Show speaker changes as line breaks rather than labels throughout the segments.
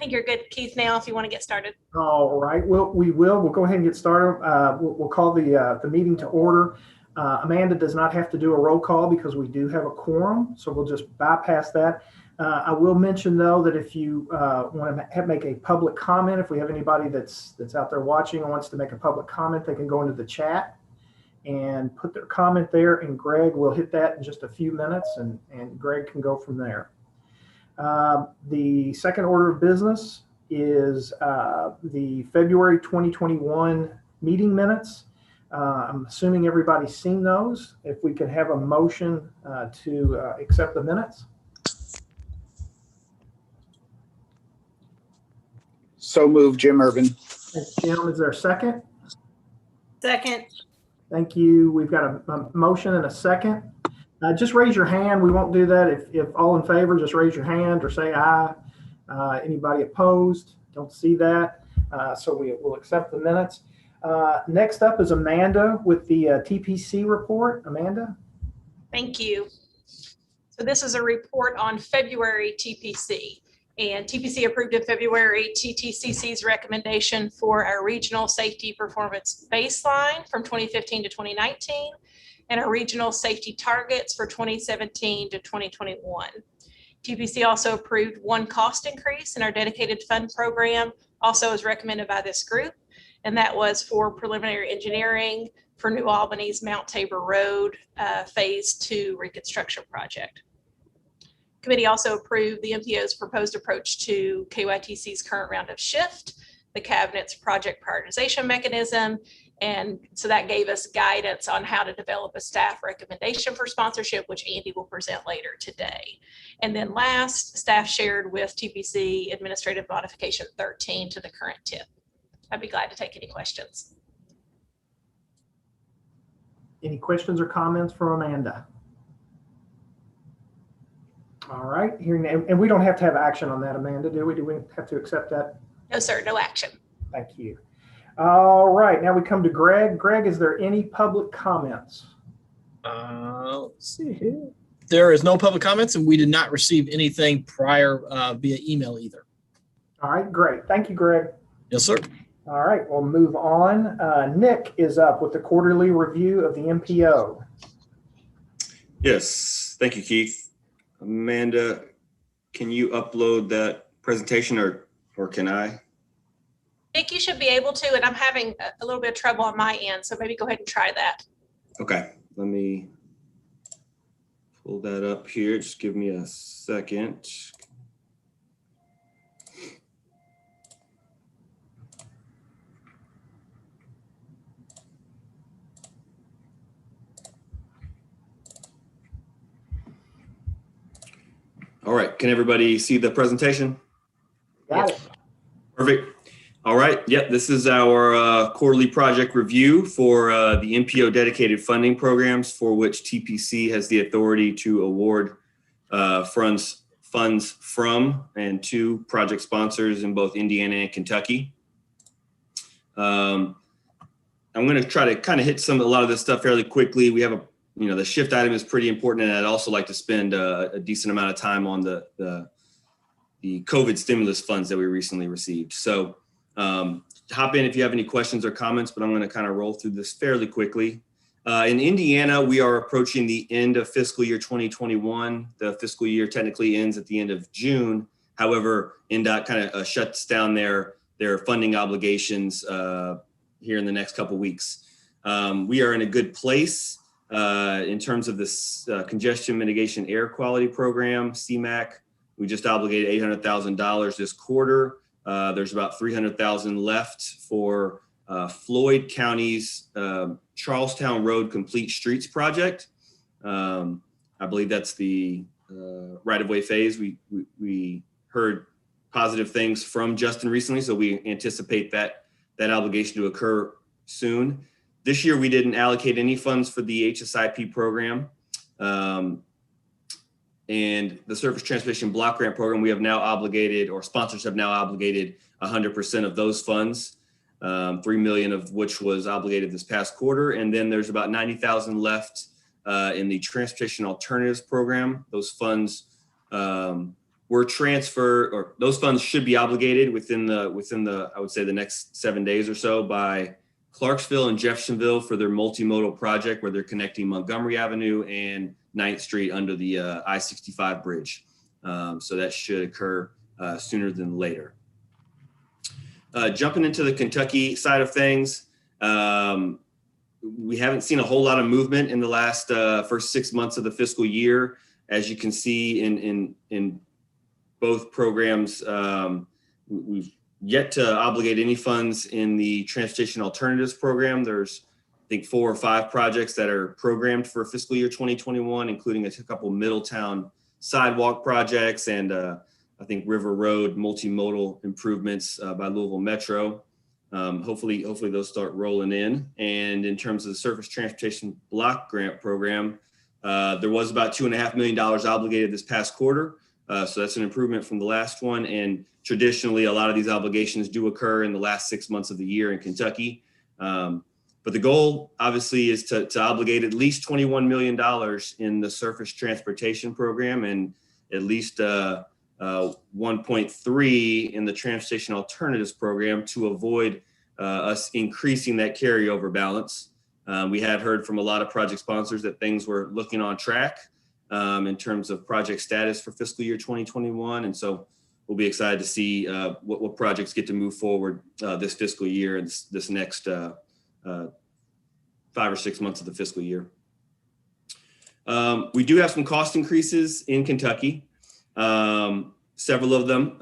think you're good, Keith, now if you want to get started.
All right. We'll go ahead and get started. We'll call the meeting to order. Amanda does not have to do a roll call because we do have a quorum, so we'll just bypass that. I will mention, though, that if you want to make a public comment, if we have anybody that's out there watching and wants to make a public comment, they can go into the chat and put their comment there, and Greg will hit that in just a few minutes, and Greg can go from there. The second order of business is the February 2021 meeting minutes. I'm assuming everybody's seen those. If we could have a motion to accept the minutes.
So moved, Jim Urban.
Thanks, Jim. Is there a second?
Second.
Thank you. We've got a motion and a second. Just raise your hand. We won't do that. If all in favor, just raise your hand or say aye. Anybody opposed? Don't see that. So we'll accept the minutes. Next up is Amanda with the TPC report. Amanda?
Thank you. So this is a report on February TPC. And TPC approved in February TTCC's recommendation for our regional safety performance baseline from 2015 to 2019 and our regional safety targets for 2017 to 2021. TPC also approved one cost increase in our dedicated fund program, also as recommended by this group, and that was for preliminary engineering for New Albany's Mount Tabor Road Phase 2 reconstruction project. Committee also approved the MPO's proposed approach to KYTC's current round of shift, the cabinet's project prioritization mechanism, and so that gave us guidance on how to develop a staff recommendation for sponsorship, which Andy will present later today. And then last, staff shared with TPC Administrative Modification 13 to the current tip. I'd be glad to take any questions.
Any questions or comments from Amanda? All right, and we don't have to have action on that, Amanda, do we? Do we have to accept that?
No, sir, no action.
Thank you. All right, now we come to Greg. Greg, is there any public comments?
Let's see here. There is no public comments, and we did not receive anything prior via email either.
All right, great. Thank you, Greg.
Yes, sir.
All right, we'll move on. Nick is up with the quarterly review of the MPO.
Yes, thank you, Keith. Amanda, can you upload that presentation or can I?
Nick, you should be able to, and I'm having a little bit of trouble on my end, so maybe go ahead and try that.
Okay, let me pull that up here. Just give me a second. All right, can everybody see the presentation?
Got it.
Perfect. All right, yep, this is our quarterly project review for the MPO dedicated funding programs for which TPC has the authority to award funds from and to project sponsors in both Indiana and Kentucky. I'm going to try to kind of hit a lot of this stuff fairly quickly. We have the shift item is pretty important, and I'd also like to spend a decent amount of time on the COVID stimulus funds that we recently received. So hop in if you have any questions or comments, but I'm going to kind of roll through this fairly quickly. In Indiana, we are approaching the end of fiscal year 2021. The fiscal year technically ends at the end of June. However, NDOT kind of shuts down their funding obligations here in the next couple weeks. We are in a good place in terms of this congestion mitigation air quality program, CMAQ. We just obligated $800,000 this quarter. There's about $300,000 left for Floyd County's Charlestown Road Complete Streets project. I believe that's the right-of-way phase. We heard positive things from Justin recently, so we anticipate that obligation to occur soon. This year, we didn't allocate any funds for the HSIP program. And the Surface Transportation Block Grant Program, we have now obligated, or sponsors have now obligated 100% of those funds, $3 million of which was obligated this past quarter. And then there's about $90,000 left in the Transportation Alternatives Program. Those funds were were transferred, or those funds should be obligated within the I would say the next 7 days or so by Clarksville and Jeffersonville for their multimodal project where they're connecting Montgomery Avenue and 9th Street under the I-65 bridge. So that should occur sooner than later. Jumping into the Kentucky side of things, we haven't seen a whole lot of movement in the last first 6 months of the fiscal year. As you can see in both programs, we've yet to obligate any funds in the Transportation Alternatives Program. There's, I think, 4 or 5 projects that are programmed for fiscal year 2021, including a couple Middletown sidewalk projects and I think River Road multimodal improvements by Louisville Metro. Hopefully those start rolling in. And in terms of the Surface Transportation Block Grant Program, there was about $2.5 million obligated this past quarter. So that's an improvement from the last one. And traditionally, a lot of these obligations do occur in the last 6 months of the year in Kentucky. But the goal, obviously, is to obligate at least $21 million in the Surface Transportation Program and at least 1.3 in the Transportation Alternatives Program to avoid us increasing that carryover balance. We had heard from a lot of project sponsors that things were looking on track in terms of project status for fiscal year 2021. And so we'll be excited to see what projects get to move forward this fiscal year and this next 5 or 6 months of the fiscal year. We do have some cost increases in Kentucky, several of them,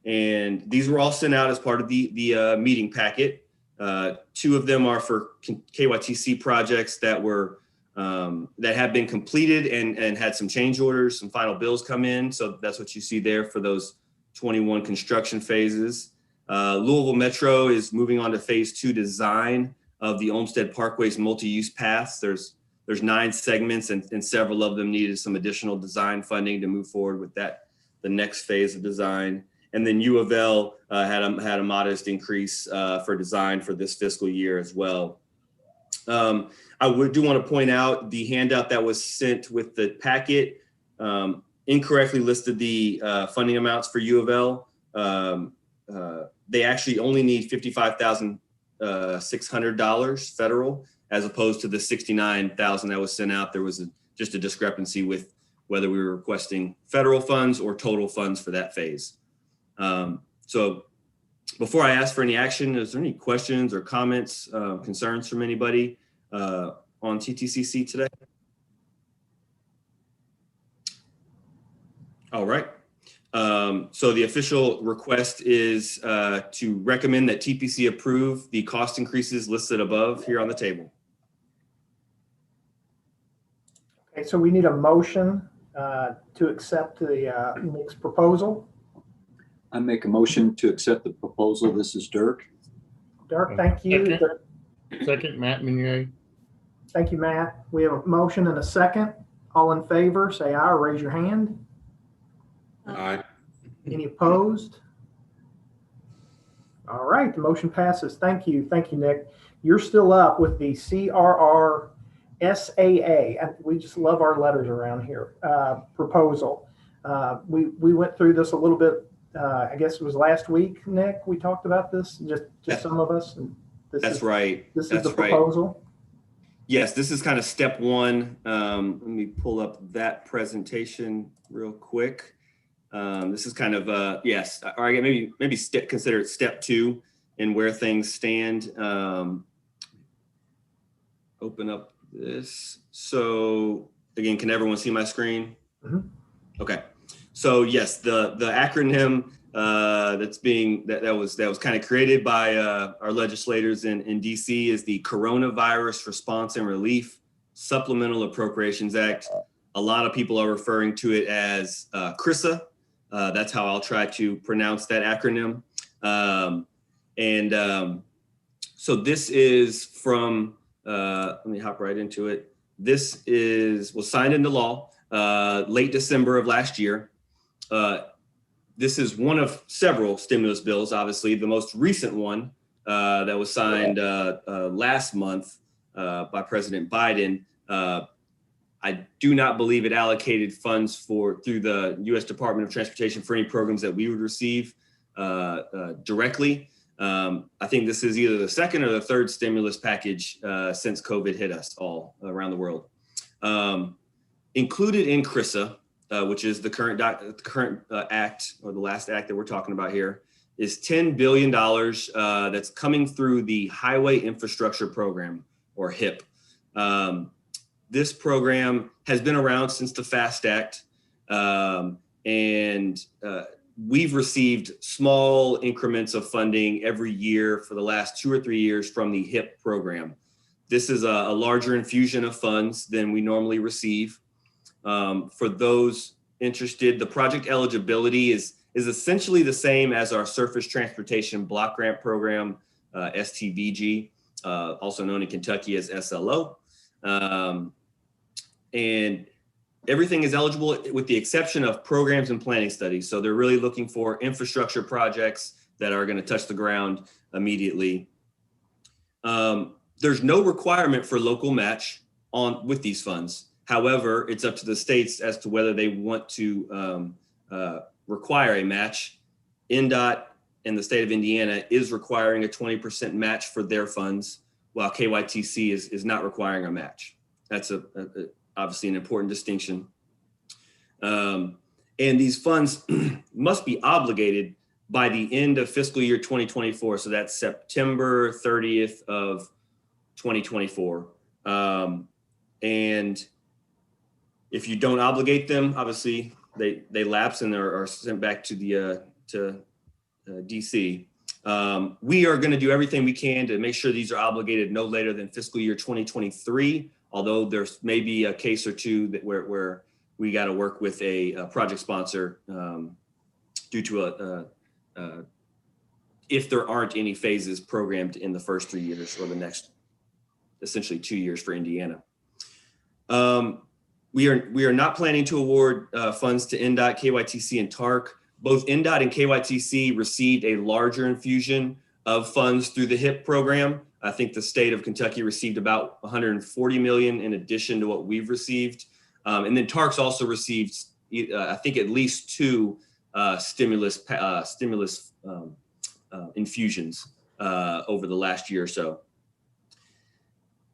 and these were all sent out as part of the meeting packet. 2 of them are for KYTC projects that were that have been completed and had some change orders, some final bills come in. So that's what you see there for those 21 construction phases. Louisville Metro is moving on to phase 2 design of the Olmsted Parkway's multi-use paths. There's 9 segments and several of them needed some additional design funding to move forward with that, the next phase of design. And then U of L had a modest increase for design for this fiscal year as well. I do want to point out the handout that was sent with the packet incorrectly listed the funding amounts for U of L. They actually only need $55,600 federal, as opposed to the $69,000 that was sent out. There was just a discrepancy with whether we were requesting federal funds or total funds for that phase. So before I ask for any action, is there any questions or comments, concerns from anybody on TTCC today? All right. So the official request is to recommend that TPC approve the cost increases listed above here on the table.
Okay, so we need a motion to accept the Nick's proposal.
I make a motion to accept the proposal. This is Dirk.
Dirk, thank you.
Second, Matt Minier.
Thank you, Matt. We have a motion and a second. All in favor, say aye or raise your hand.
Aye.
Any opposed? All right, the motion passes. Thank you. Thank you, Nick. You're still up with the CRR SAA. We just love our letters around here. Proposal. We went through this a little bit. I guess it was last week, Nick. We talked about this, just some of us. And
That's right.
This is the proposal.
Yes, this is kind of step 1. Let me pull up that presentation real quick. This is kind of yes, or maybe consider it step 2 in where things stand. Open up this. So again, can everyone see my screen?
Mm-hmm.
Okay. So yes, the acronym that was kind of created by our legislators in DC is the Coronavirus Response and Relief Supplemental Appropriations Act. A lot of people are referring to it as CRISA. That's how I'll try to pronounce that acronym. So this is from, let me hop right into it. This was signed into law late December of last year. This is one of several stimulus bills, obviously. The most recent one that was signed last month by President Biden I do not believe it allocated funds through the U.S. Department of Transportation for any programs that we would receive directly. I think this is either the second or the third stimulus package since COVID hit us all around the world. Included in CRISA, which is the current act, or the last act that we're talking about here, is $10 billion that's coming through the Highway Infrastructure Program, or HIP. This program has been around since the FAST Act, and we've received small increments of funding every year for the last 2 or 3 years from the HIP program. This is a larger infusion of funds than we normally receive. For those interested, the project eligibility is essentially the same as our Surface Transportation Block Grant Program, STBG, also known in Kentucky as SLO. And everything is eligible with the exception of programs and planning studies. So they're really looking for infrastructure projects that are going to touch the ground immediately. There's no requirement for local match with these funds. However, it's up to the states as to whether they want to require a match. NDOT in the state of Indiana is requiring a 20% match for their funds, while KYTC is not requiring a match. That's obviously an important distinction. And these funds must be obligated by the end of fiscal year 2024. So that's September 30th of 2024. And if you don't obligate them, obviously they lapse and are sent back to DC. We are going to do everything we can to make sure these are obligated no later than fiscal year 2023. Although there's maybe a case or two that where we got to work with a project sponsor due to if there aren't any phases programmed in the first 3 years or the next, essentially 2 years for Indiana. We are not planning to award funds to NDOT, KYTC, and TARC. Both NDOT and KYTC received a larger infusion of funds through the HIP program. I think the state of Kentucky received about $140 million in addition to what we've received. And then TARC's also received, I think, at least 2 stimulus infusions over the last year or so.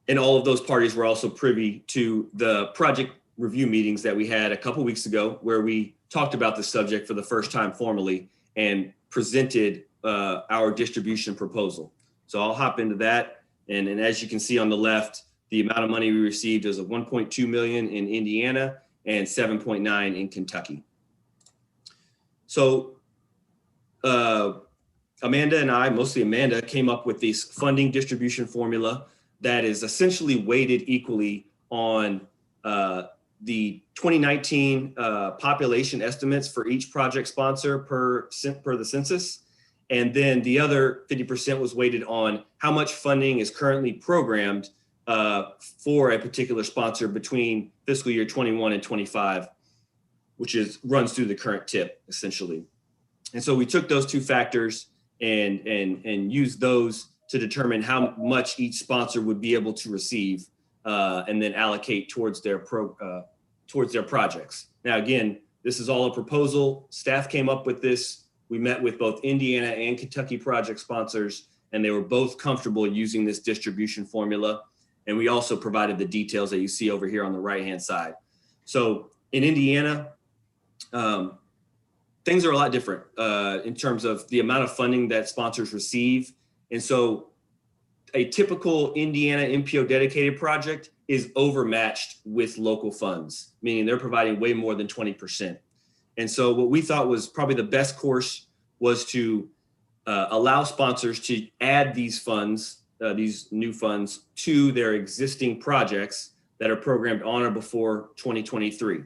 And all of those parties were also privy to the project review meetings that we had a couple weeks ago, where we talked about the subject for the first time formally and presented our distribution proposal. So I'll hop into that. And as you can see on the left, the amount of money we received is $1.2 million in Indiana and $7.9 in Kentucky. So Amanda and I, mostly Amanda, came up with this funding distribution formula that is essentially weighted equally on the 2019 population estimates for each project sponsor per the census. And then the other 50% was weighted on how much funding is currently programmed for a particular sponsor between fiscal year 21 and 25, which runs through the current TIP, essentially. And so we took those 2 factors and used those to determine how much each sponsor would be able to receive and then allocate towards their projects. Now, again, this is all a proposal. Staff came up with this. We met with both Indiana and Kentucky project sponsors, and they were both comfortable using this distribution formula. And we also provided the details that you see over here on the right-hand side. So in Indiana, things are a lot different in terms of the amount of funding that sponsors receive. And so a typical Indiana MPO dedicated project is overmatched with local funds, meaning they're providing way more than 20%. And so what we thought was probably the best course was to allow sponsors to add these funds, these new funds, to their existing projects that are programmed on or before 2023.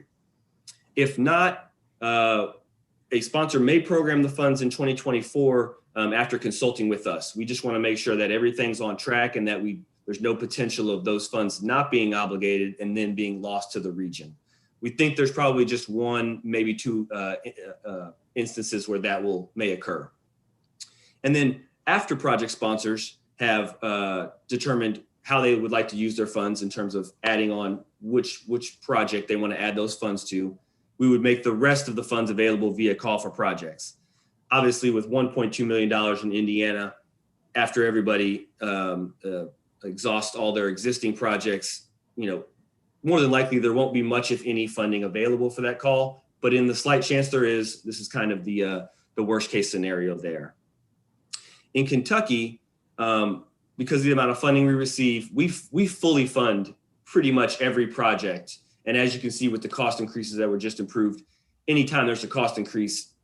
If not, a sponsor may program the funds in 2024 after consulting with us. We just want to make sure that everything's on track and that there's no potential of those funds not being obligated and then being lost to the region. We think there's probably just 1, maybe 2 instances where that may occur. And then after project sponsors have determined how they would like to use their funds in terms of adding on which project they want to add those funds to. We would make the rest of the funds available via call for projects. Obviously, with $1.2 million in Indiana, after everybody exhausts all their existing projects, more than likely there won't be much, if any, funding available for that call. But in the slight chance there is, this is kind of the worst case scenario there. In Kentucky, because of the amount of funding we receive, we fully fund pretty much every project. And as you can see with the cost increases that were just approved, anytime there's a cost increase,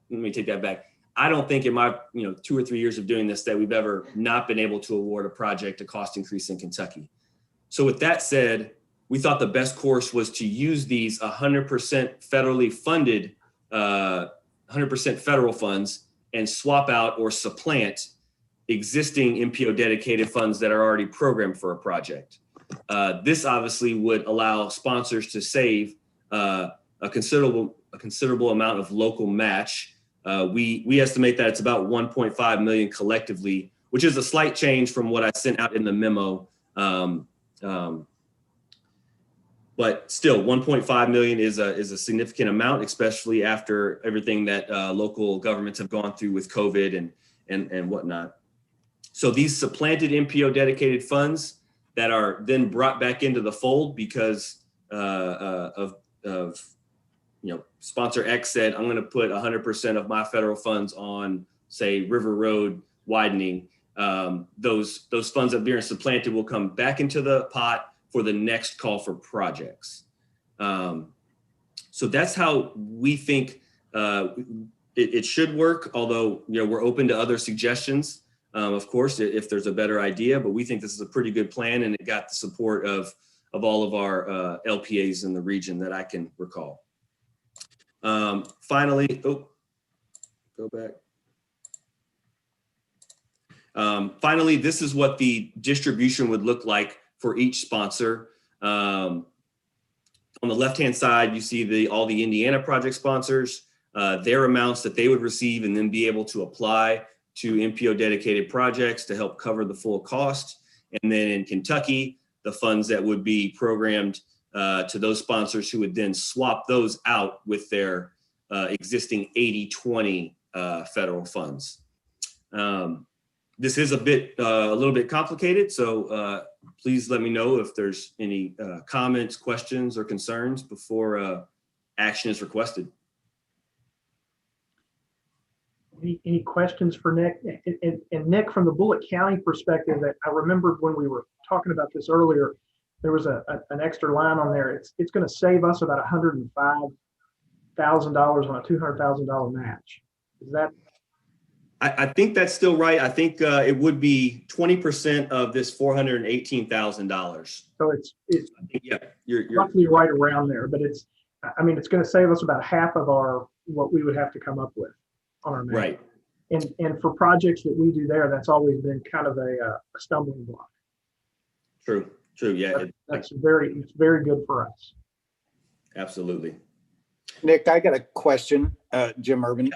let me take that back. I don't think in my 2 or 3 years of doing this that we've ever not been able to award a project a cost increase in Kentucky. So with that said, we thought the best course was to use these 100% federally funded, 100% federal funds and swap out or supplant existing MPO dedicated funds that are already programmed for a project. This obviously would allow sponsors to save a considerable amount of local match. We estimate that it's about 1.5 million collectively, which is a slight change from what I sent out in the memo. But still, 1.5 million is a significant amount, especially after everything that local governments have gone through with COVID and whatnot. So these supplanted MPO dedicated funds that are then brought back into the fold because of sponsor X said, I'm going to put 100% of my federal funds on, say, River Road widening. Those funds that are being supplanted will come back into the pot for the next call for projects. So that's how we think it should work. Although we're open to other suggestions. Of course, if there's a better idea, but we think this is a pretty good plan, and it got the support of all of our LPAs in the region that I can recall. Finally, go back. Finally, this is what the distribution would look like for each sponsor. On the left-hand side, you see all the Indiana project sponsors, their amounts that they would receive and then be able to apply to MPO dedicated projects to help cover the full cost. And then in Kentucky, the funds that would be programmed to those sponsors who would then swap those out with their existing 80-20 federal funds. This is a little bit complicated, so please let me know if there's any comments, questions, or concerns before action is requested.
Any questions for Nick? And Nick, from the Bullitt County perspective, that I remembered when we were talking about this earlier, there was an extra line on there. It's going to save us about $105,000 on a $200,000 match. Is that?
I think that's still right. I think it would be 20% of this $418,000.
So it's
yeah, you're
roughly right around there, but it's going to save us about half of what we would have to come up with on our match.
Right.
And for projects that we do there, that's always been kind of a stumbling block.
True. Yeah.
It's very good for us.
Absolutely.
Nick, I got a question, Jim Urban.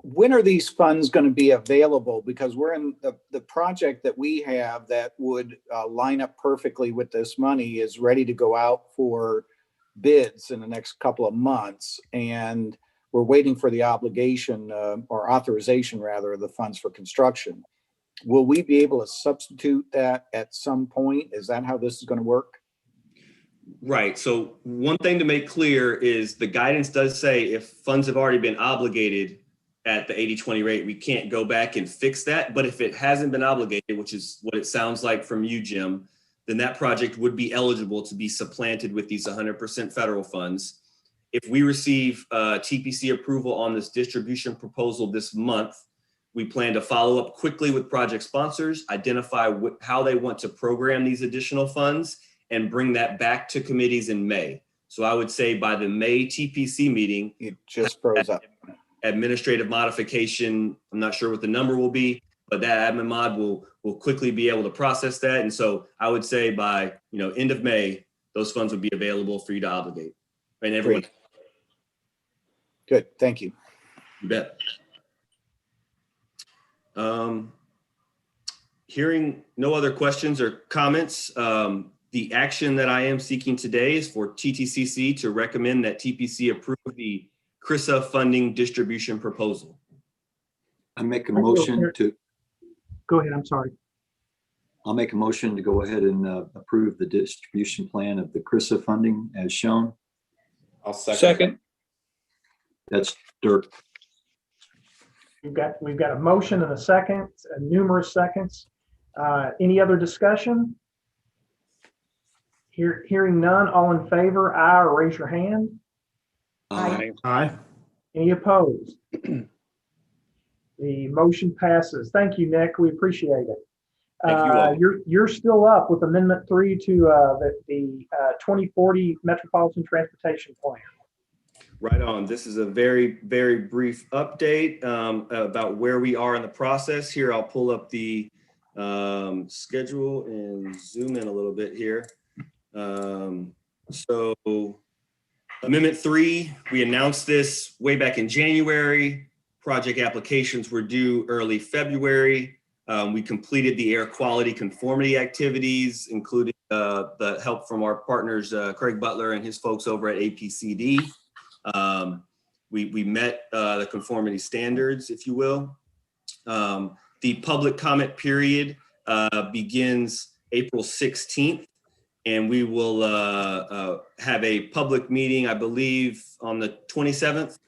When are these funds going to be available? Because we're in the project that we have that would line up perfectly with this money is ready to go out for bids in the next couple of months. And we're waiting for the obligation or authorization rather of the funds for construction. Will we be able to substitute that at some point? Is that how this is going to work?
Right. So one thing to make clear is the guidance does say if funds have already been obligated at the 80-20 rate, we can't go back and fix that. But if it hasn't been obligated, which is what it sounds like from you, Jim, then that project would be eligible to be supplanted with these 100% federal funds. If we receive TPC approval on this distribution proposal this month, we plan to follow up quickly with project sponsors, identify how they want to program these additional funds, and bring that back to committees in May. So I would say by the May TPC meeting,
It just froze up.
Administrative modification, I'm not sure what the number will be, but that admin mod will quickly be able to process that. And so I would say by end of May, those funds would be available for you to obligate. And everyone.
Good, thank you.
You bet. Hearing no other questions or comments, the action that I am seeking today is for TTCC to recommend that TPC approve the CRISA funding distribution proposal.
I make a motion to,
Go ahead, I'm sorry.
I'll make a motion to go ahead and approve the distribution plan of the CRISA funding as shown.
I'll second.
That's Dirk.
We've got a motion and a second, numerous seconds. Any other discussion? Hearing none, all in favor, aye, or raise your hand.
Aye.
Aye.
Any opposed? The motion passes. Thank you, Nick. We appreciate it.
Thank you all.
You're still up with Amendment 3 to the 2040 Metropolitan Transportation Plan.
Right on. This is a very, very brief update about where we are in the process. Here, I'll pull up the schedule and zoom in a little bit here. So Amendment 3, we announced this way back in January. Project applications were due early February. We completed the air quality conformity activities, including the help from our partners, Craig Butler and his folks over at APCD. We met the conformity standards, if you will. The public comment period begins April 16th, and we will have a public meeting, I believe, on the 27th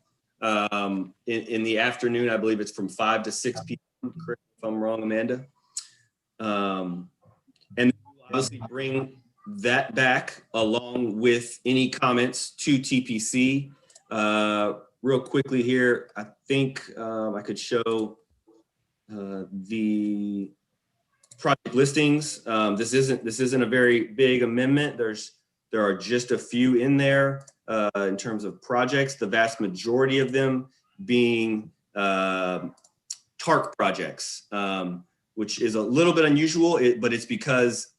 in the afternoon. I believe it's from 5 to 6 p.m. Correct if I'm wrong, Amanda. And we'll obviously bring that back along with any comments to TPC. Real quickly here, I think I could show the project listings. This isn't a very big amendment. There are just a few in there in terms of projects. The vast majority of them being TARC projects, which is a little bit unusual, but it's because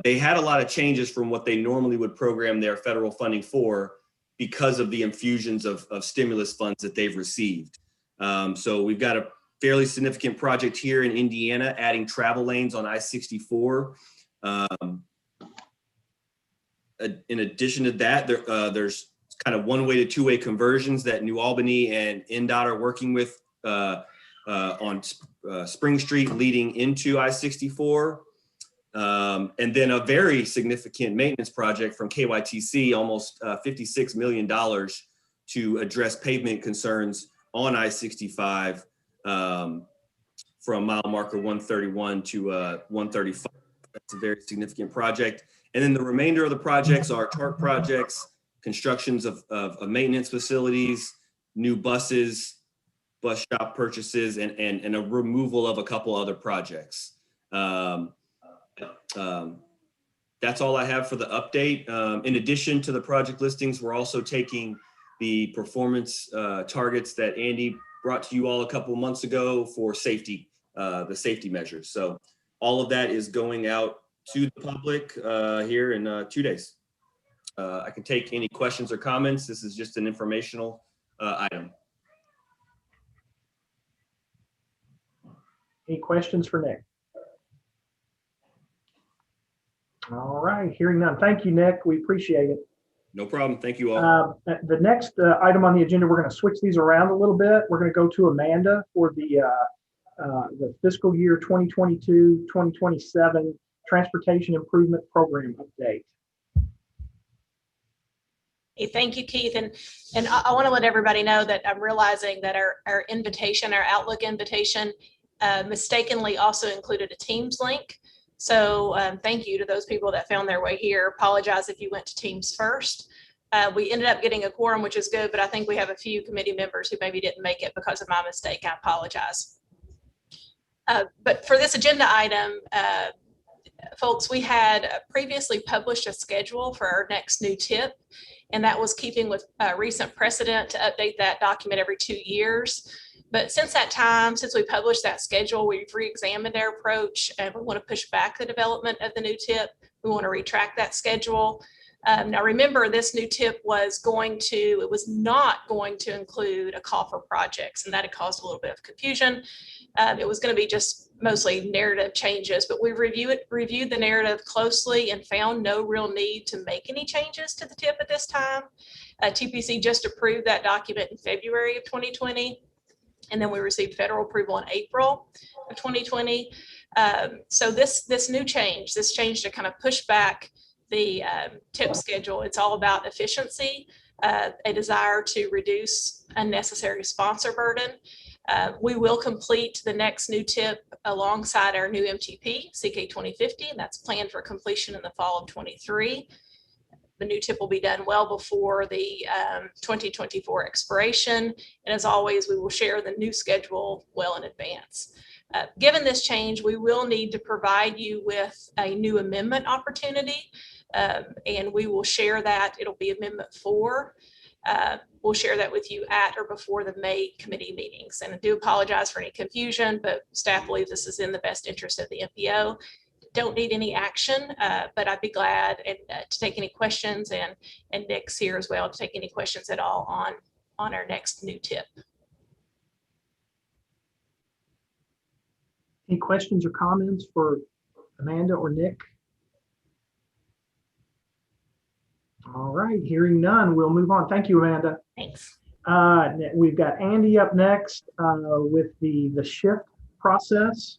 they had a lot of changes from what they normally would program their federal funding for because of the infusions of stimulus funds that they've received. So we've got a fairly significant project here in Indiana, adding travel lanes on I-64. In addition to that, there's kind of one-way to two-way conversions that New Albany and NDOT are working with on Spring Street leading into I-64. And then a very significant maintenance project from KYTC, almost $56 million to address pavement concerns on I-65 from mile marker 131 to 135. That's a very significant project. And then the remainder of the projects are TARC projects, constructions of maintenance facilities, new buses, bus shop purchases, and a removal of a couple other projects. That's all I have for the update. In addition to the project listings, we're also taking the performance targets that Andy brought to you all a couple of months ago for safety, the safety measures. So all of that is going out to the public here in 2 days. I can take any questions or comments. This is just an informational item.
Any questions for Nick? All right, hearing none. Thank you, Nick. We appreciate it.
No problem. Thank you all.
The next item on the agenda, we're going to switch these around a little bit. We're going to go to Amanda for the fiscal year 2022-2027 Transportation Improvement Program update.
Hey, thank you, Keith. And I want to let everybody know that I'm realizing that our invitation, our Outlook invitation, mistakenly also included a Teams link. So thank you to those people that found their way here. Apologize if you went to Teams first. We ended up getting a quorum, which is good, but I think we have a few committee members who maybe didn't make it because of my mistake. I apologize. But for this agenda item, folks, we had previously published a schedule for our next new TIP, and that was keeping with recent precedent to update that document every 2 years. But since that time, since we published that schedule, we've re-examined our approach and we want to push back the development of the new TIP. We want to retract that schedule. Now remember, this new tip was not going to include a call for projects, and that had caused a little bit of confusion. It was going to be just mostly narrative changes, but we reviewed the narrative closely and found no real need to make any changes to the tip at this time. TPC just approved that document in February of 2020, and then we received federal approval in April of 2020. So this change to kind of push back the tip schedule, it's all about efficiency, a desire to reduce unnecessary sponsor burden. We will complete the next new tip alongside our new MTP, CK 2050, and that's planned for completion in the fall of 23. The new tip will be done well before the 2024 expiration. And as always, we will share the new schedule well in advance. Given this change, we will need to provide you with a new amendment opportunity, and we will share that. It'll be Amendment 4. We'll share that with you at or before the May committee meetings. And I do apologize for any confusion, but staff believes this is in the best interest of the MPO. Don't need any action, but I'd be glad to take any questions, and Nick's here as well to take any questions at all on our next new tip.
Any questions or comments for Amanda or Nick? All right, hearing none, we'll move on. Thank you, Amanda.
Thanks.
We've got Andy up next with the shift process.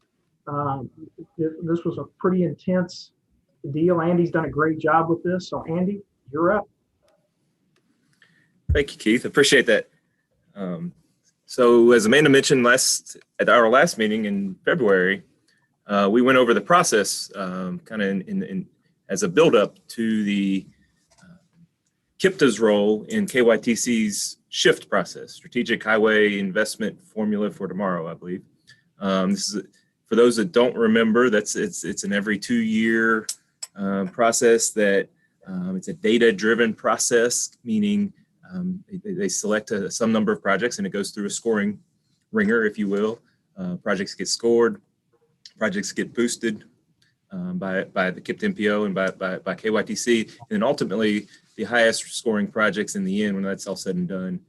This was a pretty intense deal. Andy's done a great job with this. So Andy, you're up.
Thank you, Keith. Appreciate that. So as Amanda mentioned at our last meeting in February, we went over the process kind of as a buildup to the KIPTA's role in KYTC's shift process, Strategic Highway Investment Formula for Tomorrow, I believe. This is, for those that don't remember, it's an every 2-year process that it's a data-driven process, meaning they select some number of projects and it goes through a scoring ringer, if you will. Projects get scored, projects get boosted by the KIPTA MPO and by KYTC, and then ultimately the highest scoring projects in the end, when that's all said and done,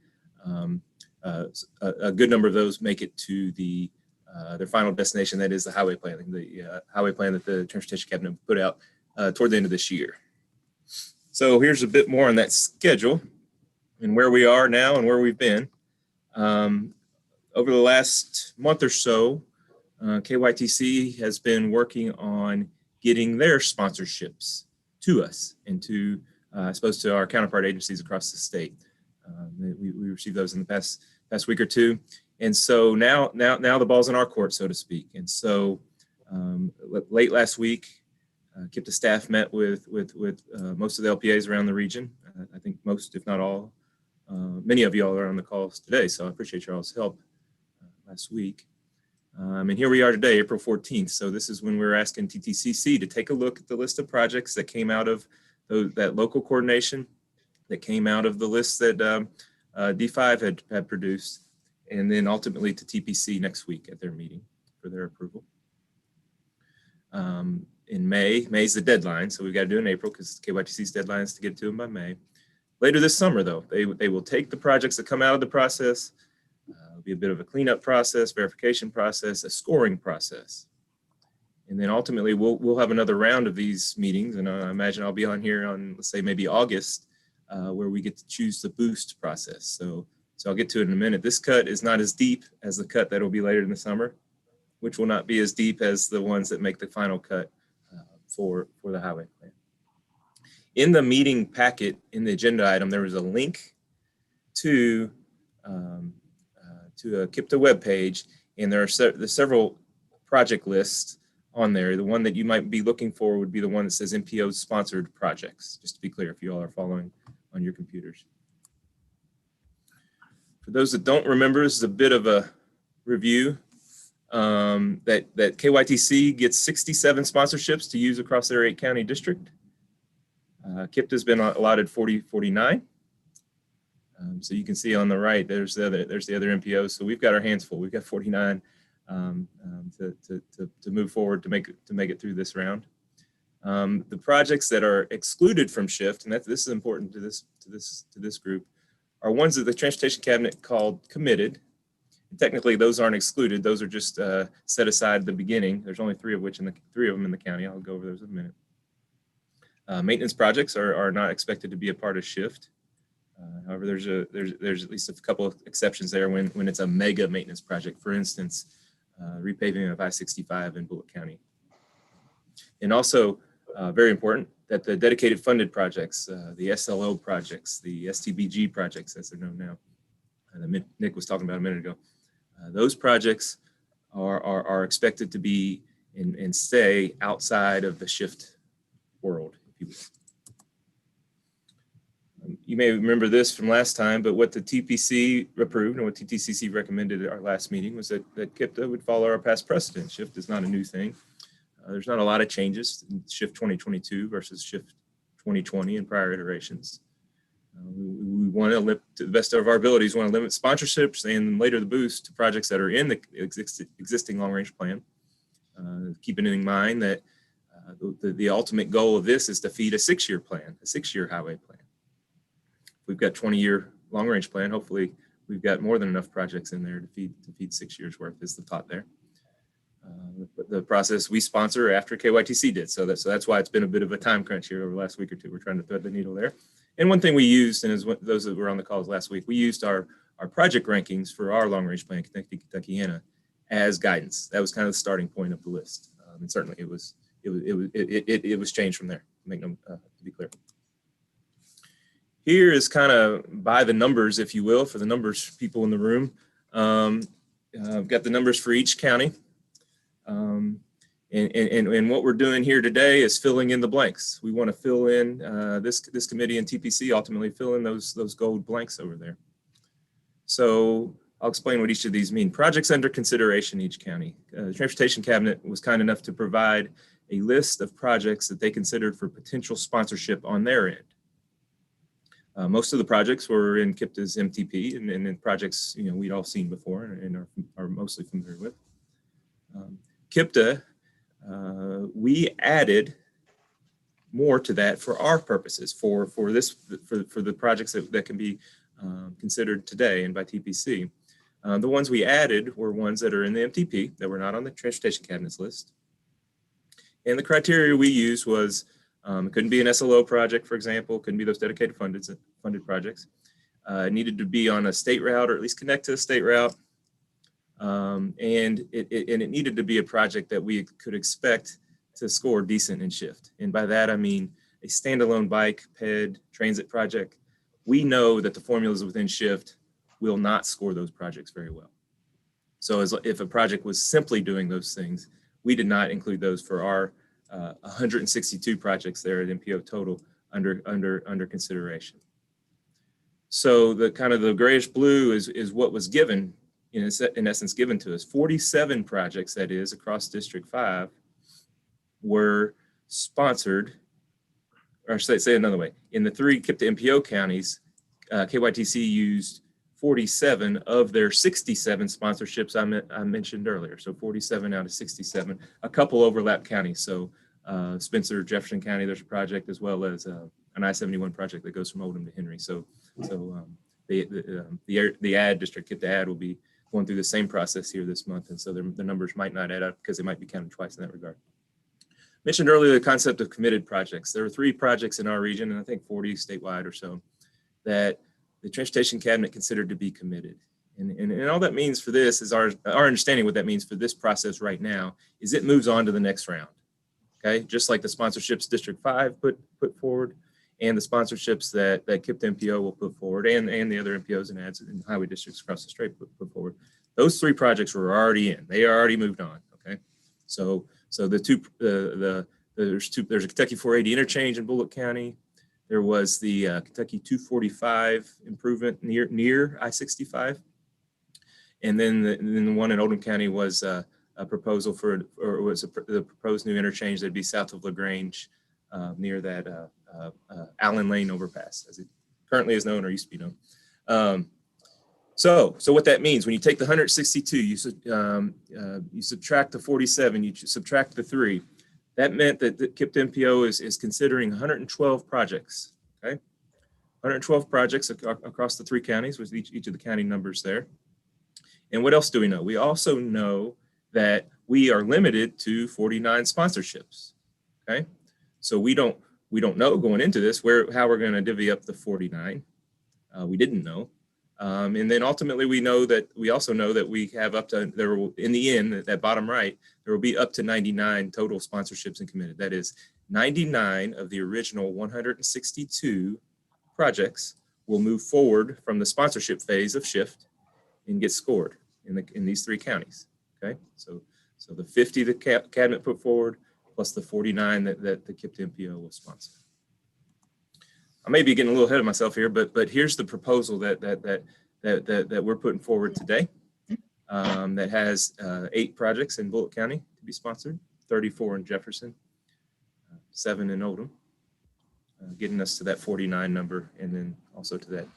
a good number of those make it to their final destination, that is the highway plan, the highway plan that the Transportation Cabinet put out toward the end of this year. So here's a bit more on that schedule and where we are now and where we've been. Over the last month or so, KYTC has been working on getting their sponsorships to us and to, I suppose, to our counterpart agencies across the state. We received those in the past week or two. And so now the ball's in our court, so to speak. And so late last week, KIPTA staff met with most of the LPAs around the region. I think most, if not all, many of you all are on the calls today, so I appreciate your all's help last week. And here we are today, April 14th. So this is when we're asking TTCC to take a look at the list of projects that came out of that local coordination, that came out of the list that D5 had produced, and then ultimately to TPC next week at their meeting for their approval. In May's the deadline, so we've got to do it in April because KYTC's deadline is to get to them by May. Later this summer, though, they will take the projects that come out of the process. It'll be a bit of a cleanup process, verification process, a scoring process. And then ultimately we'll have another round of these meetings, and I imagine I'll be on here on, let's say, maybe August, where we get to choose the boost process. So I'll get to it in a minute. This cut is not as deep as the cut that will be later in the summer, which will not be as deep as the ones that make the final cut for the highway plan. In the meeting packet, in the agenda item, there was a link to a KIPTA webpage, and there's several project lists on there. The one that you might be looking for would be the one that says MPO sponsored projects, just to be clear if you all are following on your computers. For those that don't remember, this is a bit of a review that KYTC gets 67 sponsorships to use across their 8-county district. KIPTA's been allotted 49. So you can see on the right, there's the other MPOs. So we've got our hands full. We've got 49 to move forward to make it through this round. The projects that are excluded from SHIFT, and this is important to this group, are ones that the Transportation Cabinet called committed. And technically, those aren't excluded; those are just set aside at the beginning. There's only three of them in the county. I'll go over those in a minute. Maintenance projects are not expected to be a part of SHIFT. However, there's at least a couple of exceptions there when it's a mega maintenance project. For instance, repaving of I-65 in Bullitt County. And also, very important, that the dedicated funded projects, the SLO projects, the STBG projects, as they're known now, that Nick was talking about a minute ago, those projects are expected to be and stay outside of the SHIFT world, if you will. You may remember this from last time, but what the TPC approved and what TTCC recommended at our last meeting was that KIPTA would follow our past precedent. SHIFT is not a new thing. There's not a lot of changes in SHIFT 2022 versus SHIFT 2020 and prior iterations. We want to, to the best of our abilities, want to limit sponsorships and later the boost to projects that are in the existing long-range plan. Keeping in mind that the ultimate goal of this is to feed a 6-year plan, a 6-year highway plan. We've got 20-year long-range plan. Hopefully, we've got more than enough projects in there to feed 6 years worth. Is the thought there? The process we sponsor after KYTC did, so that's why it's been a bit of a time crunch here over the last week or two. We're trying to thread the needle there. And one thing we used, and as those that were on the calls last week, we used our project rankings for our long-range plan, Kentucky-Kentuckiana, as guidance. That was kind of the starting point of the list, and certainly it was changed from there. To be clear. Here is kind of by the numbers, if you will, for the numbers people in the room. I've got the numbers for each county. And what we're doing here today is filling in the blanks. We want to fill in, this committee and TPC ultimately fill in those gold blanks over there. So I'll explain what each of these mean. Projects under consideration in each county. The Transportation Cabinet was kind enough to provide a list of projects that they considered for potential sponsorship on their end. Most of the projects were in KIPTA's MTP and in projects we'd all seen before and are mostly familiar with. KIPTA, we added more to that for our purposes, for the projects that can be considered today and by TPC. The ones we added were ones that are in the MTP that were not on the Transportation Cabinet's list. And the criteria we used was it couldn't be an SLO project, for example, couldn't be those dedicated funded projects. It needed to be on a state route or at least connect to a state route. And it needed to be a project that we could expect to score decent in SHIFT. And by that, I mean a standalone bike, PED, transit project. We know that the formulas within SHIFT will not score those projects very well. So if a project was simply doing those things, we did not include those for our 162 projects there at MPO total under consideration. So the kind of the grayish blue is what was given, in essence given to us. 47 projects, that is, across District 5 were sponsored, or say another way, in the 3 KIPTA MPO counties, KYTC used 47 of their 67 sponsorships I mentioned earlier. So 47 out of 67, a couple overlap counties. So Spencer, Jefferson County, there's a project, as well as an I-71 project that goes from Oldham to Henry. So the ad district, KIPTA ad, will be going through the same process here this month. And so the numbers might not add up because they might be counted twice in that regard. Mentioned earlier the concept of committed projects. There were 3 projects in our region, and I think 40 statewide or so, that the Transportation Cabinet considered to be committed. And all that means for this is our understanding what that means for this process right now is it moves on to the next round. Okay, just like the sponsorships District 5 put forward, and the sponsorships that KIPTA MPO will put forward, and the other MPOs and ads and highway districts across the state put forward. Those 3 projects were already in. They already moved on. Okay, so there's a Kentucky 480 interchange in Bullitt County. There was the Kentucky 245 improvement near I-65, and then the one in Oldham County was a proposal the proposed new interchange that'd be south of LaGrange, near that Allen Lane overpass, as it currently is known or used to be known. So what that means, when you take the 162, you subtract the 47, you subtract the 3, That meant that the KIPT MPO is considering 112 projects, okay? 112 projects across the 3 counties with each of the county numbers there. And what else do we know? We also know that we are limited to 49 sponsorships, okay? So we don't know going into this how we're going to divvy up the 49. We didn't know. And then ultimately we also know that we have up to, there will, in the end, that bottom right, there will be up to 99 total sponsorships and committed. That is 99 of the original 162 projects will move forward from the sponsorship phase of SHIFT and get scored in these 3 counties. Okay, so the 50 that Cabinet put forward plus the 49 that the KIPT MPO will sponsor. I may be getting a little ahead of myself here, but here's the proposal that we're putting forward today. That has 8 projects in Bullitt County to be sponsored, 34 in Jefferson, 7 in Oldham, getting us to that 49 number, and then also to that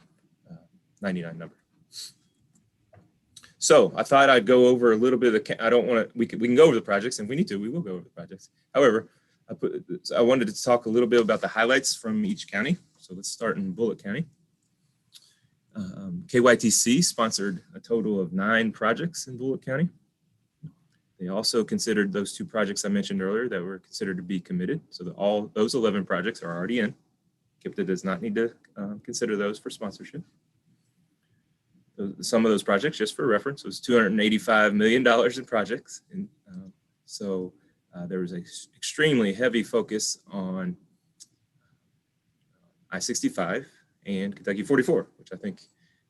99 number. So I thought I'd go over a little bit of I don't want to, we can go over the projects, and if we need to, we will go over the projects. However, I wanted to talk a little bit about the highlights from each county. So let's start in Bullitt County. KYTC sponsored a total of 9 projects in Bullitt County. They also considered those 2 projects I mentioned earlier that were considered to be committed. So that all those 11 projects are already in. KIPTA does not need to consider those for sponsorship. Some of those projects, just for reference, was $285 million in projects. And so there was an extremely heavy focus on I-65 and Kentucky 44, which I think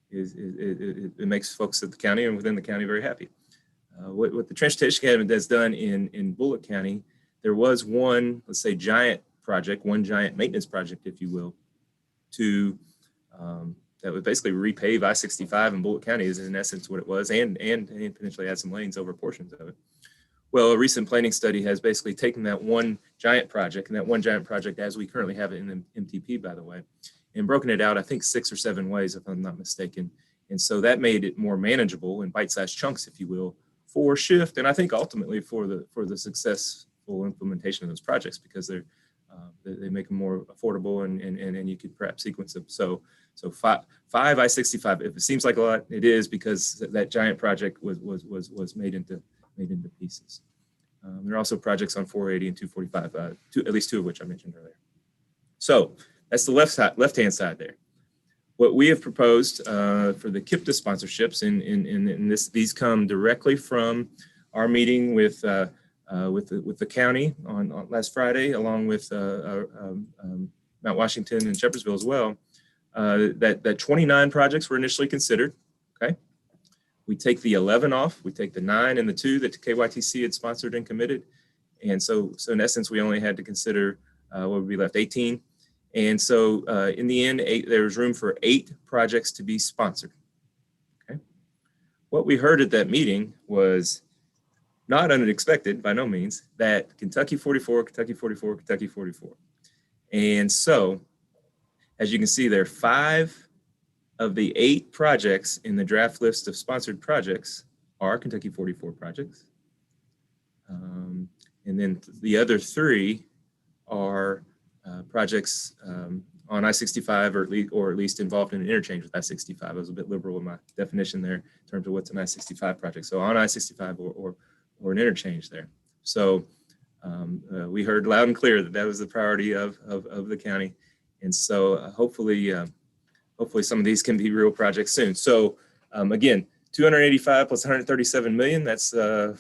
it makes folks at the county and within the county very happy. What the Transportation Cabinet has done in Bullitt County, there was one, let's say, giant project, one giant maintenance project, if you will, to that would basically repave I-65 in Bullitt County is in essence what it was, and potentially add some lanes over portions of it. Well, a recent planning study has basically taken that one giant project, and that one giant project as we currently have it in the MTP, by the way, and broken it out, I think 6 or 7 ways, if I'm not mistaken. And so that made it more manageable in bite-sized chunks, if you will, for SHIFT, and I think ultimately for the successful implementation of those projects, because they make them more affordable and you could perhaps sequence them. So 5 I-65, if it seems like a lot, it is, because that giant project was made into pieces. There are also projects on 480 and 245, at least 2 of which I mentioned earlier. So that's the left-hand side there. What we have proposed for the KIPTA sponsorships, and these come directly from our meeting with the county on last Friday, along with Mount Washington and Shepherdsville as well. That 29 projects were initially considered. Okay, we take the 11 off, we take the 9 and the 2 that KYTC had sponsored and committed, and so in essence we only had to consider what would be left, 18. And so in the end, there was room for 8 projects to be sponsored. Okay, what we heard at that meeting was not unexpected by no means, that Kentucky 44, Kentucky 44, Kentucky 44, and so as you can see there, 5 of the 8 projects in the draft list of sponsored projects are Kentucky 44 projects. And then the other 3 are projects on I-65 or at least involved in an interchange with I-65. I was a bit liberal in my definition there in terms of what's an I-65 project. So on I-65 or an interchange there. So we heard loud and clear that was the priority of the county. And so hopefully some of these can be real projects soon. So again, 285 plus 137 million. That's 4.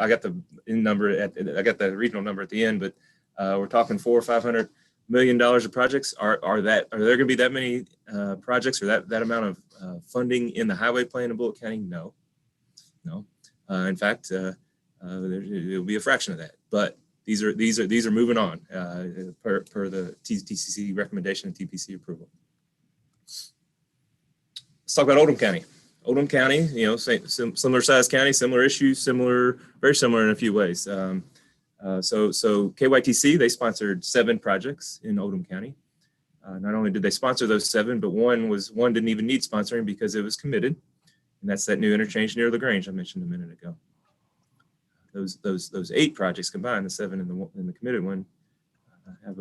I got the the regional number at the end, but we're talking $400 or $500 million of projects. Are there going to be that many projects or that amount of funding in the highway plan in Bullitt County? No. In fact, it'll be a fraction of that. But these are moving on per the TTCC recommendation and TPC approval. Let's talk about Oldham County. Oldham County, similar size county, similar issues, very similar in a few ways. So KYTC, they sponsored 7 projects in Oldham County. Not only did they sponsor those 7, but one didn't even need sponsoring because it was committed, and that's that new interchange near LaGrange I mentioned a minute ago. those 8 projects combined, the 7 and the committed one, have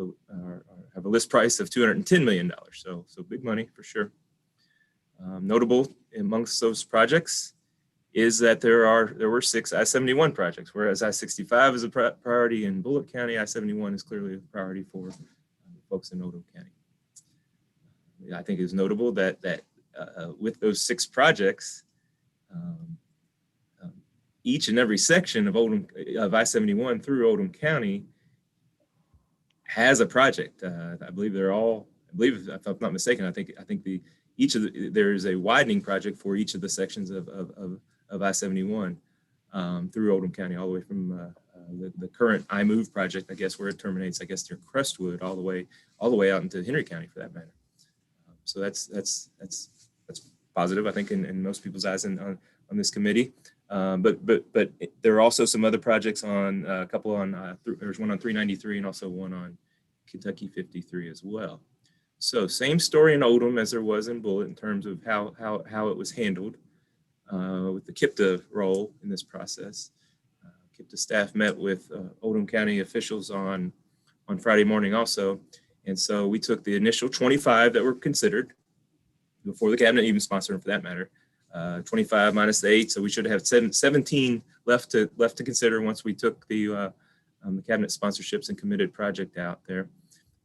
a list price of $210 million. So big money for sure. Notable amongst those projects is that there were 6 I-71 projects, whereas I-65 is a priority in Bullitt County. I-71 is clearly a priority for folks in Oldham County. I think it's notable that with those 6 projects, each and every section of I-71 through Oldham County has a project. I believe if I'm not mistaken, I think there is a widening project for each of the sections of I-71 through Oldham County, all the way from the current I-Move project, I guess, where it terminates, I guess, near Crestwood, all the way out into Henry County, for that matter. So that's positive, I think, in most people's eyes on this committee. But there are also some other projects on a couple on there's one on 393 and also one on Kentucky 53 as well. So same story in Oldham as there was in Bullitt in terms of how it was handled with the KIPTA role in this process. KIPTA staff met with Oldham County officials on Friday morning also. And so we took the initial 25 that were considered before the cabinet even sponsored them, for that matter, 25 minus the 8. So we should have 17 left to consider once we took the cabinet sponsorships and committed project out there.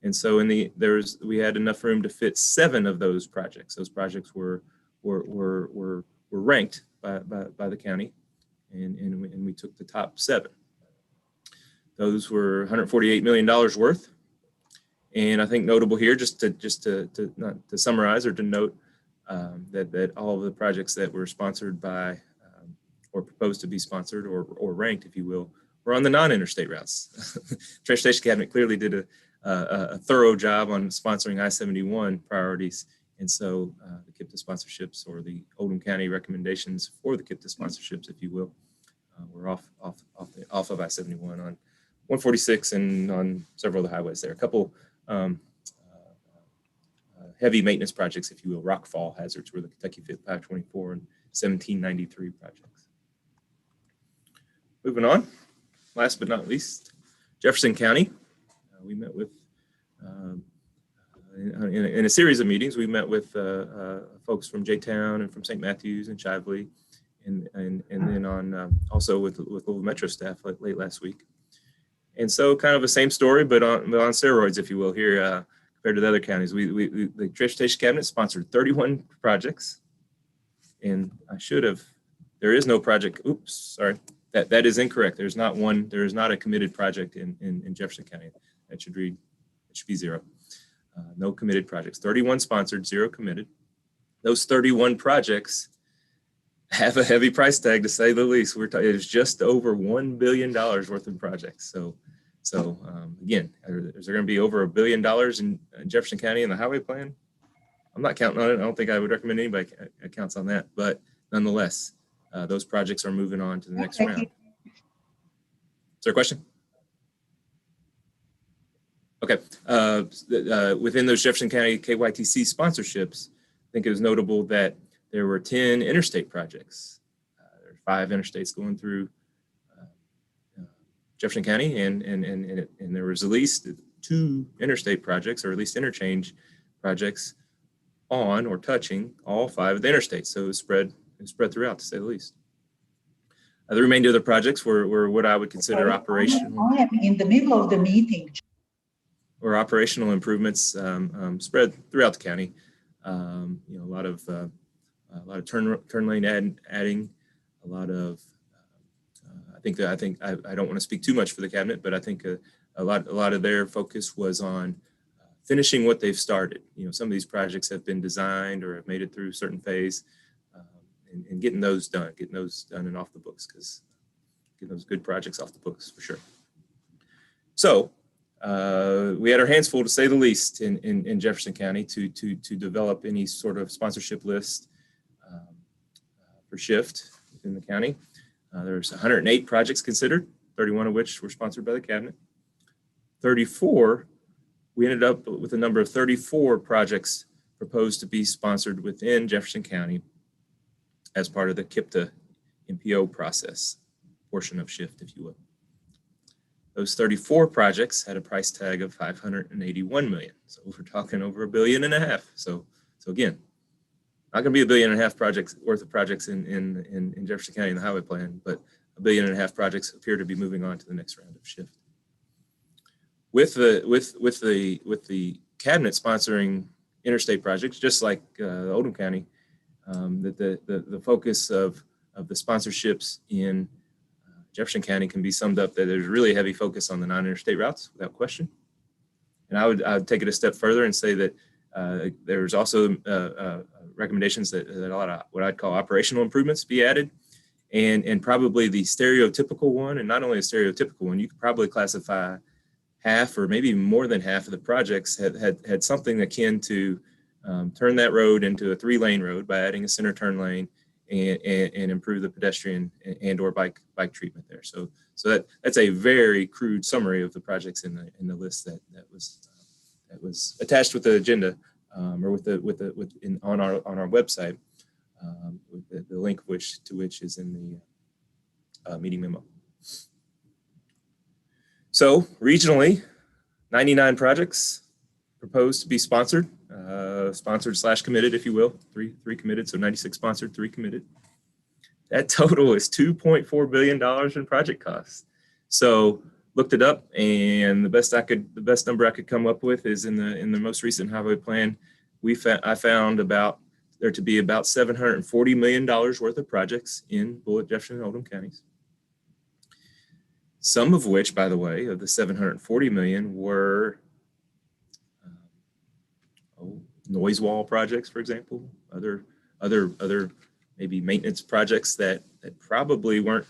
And so we had enough room to fit 7 of those projects. Those projects were ranked by the county, and we took the top 7. Those were $148 million worth. And I think notable here, just to summarize or to note that all of the projects that were sponsored by or proposed to be sponsored or ranked, if you will, were on the non-interstate routes. Transportation Cabinet clearly did a thorough job on sponsoring I-71 priorities. And so the KIPTA sponsorships, or the Oldham County recommendations for the KIPTA sponsorships, if you will, were off of I-71 on 146 and on several of the highways there. A couple heavy maintenance projects, if you will, rockfall hazards, were the Kentucky 524 and 1793 projects. Moving on, last but not least, Jefferson County. We met with, in a series of meetings, we met with folks from J-Town and from St. Matthews and Shively, and then on also with local Metro staff late last week. And so kind of the same story, but on steroids, if you will, here compared to the other counties. The Transportation Cabinet sponsored 31 projects, and there is no project. Oops, sorry. That is incorrect. There is not a committed project in Jefferson County. It should be 0. No committed projects. 31 sponsored, 0 committed. Those 31 projects have a heavy price tag, to say the least. It's just over $1 billion worth of projects. So again, is there going to be over $1 billion in Jefferson County in the highway plan? I'm not counting on it. I don't think I would recommend anybody counts on that, but nonetheless, those projects are moving on to the next round. Is there a question? Okay. Within those Jefferson County KYTC sponsorships, I think it was notable that there were 10 interstate projects. There are 5 interstates going through Jefferson County, and there was at least 2 interstate projects, or at least interchange projects, on or touching all 5 of the interstates. So it was spread throughout, to say the least. The remainder of the projects were what I would consider operational.
I am in the middle of the meeting.
Or operational improvements spread throughout the county. A lot of turn lane adding, a lot of. I think I don't want to speak too much for the cabinet, but I think a lot of their focus was on finishing what they've started. Some of these projects have been designed or have made it through a certain phase, and getting those done and off the books, because getting those good projects off the books for sure. So we had our hands full, to say the least, in Jefferson County to develop any sort of sponsorship list for SHIFT within the county. There's 108 projects considered, 31 of which were sponsored by the cabinet. 34, we ended up with a number of 34 projects proposed to be sponsored within Jefferson County as part of the KIPTA MPO process portion of SHIFT, if you will. Those 34 projects had a price tag of $581 million. So we're talking over $1.5 billion. So again, not going to be $1.5 billion projects worth of projects in Jefferson County in the highway plan, but $1.5 billion projects appear to be moving on to the next round of SHIFT. With the cabinet sponsoring interstate projects, just like Oldham County, the focus of the sponsorships in Jefferson County can be summed up that there's really a heavy focus on the non-interstate routes, without question. And I would take it a step further and say that there's also recommendations that a lot of what I'd call operational improvements be added, and probably the stereotypical one, and not only a stereotypical one, you could probably classify half or maybe more than half of the projects had something akin to turn that road into a 3-lane road by adding a center turn lane and improve the pedestrian and or bike treatment there. So that's a very crude summary of the projects in the list that was attached with the agenda or on our website, with the link to which is in the meeting memo. So regionally, 99 projects proposed to be sponsored / committed, if you will, three committed, so 96 sponsored, 3 committed. That total is $2.4 billion in project costs. So looked it up, and the best number I could come up with is in the most recent highway plan, I found there to be about $740 million worth of projects in Bullitt, Jefferson, and Oldham counties. Some of which, by the way, of the 740 million were noise wall projects, for example, other maybe maintenance projects that probably weren't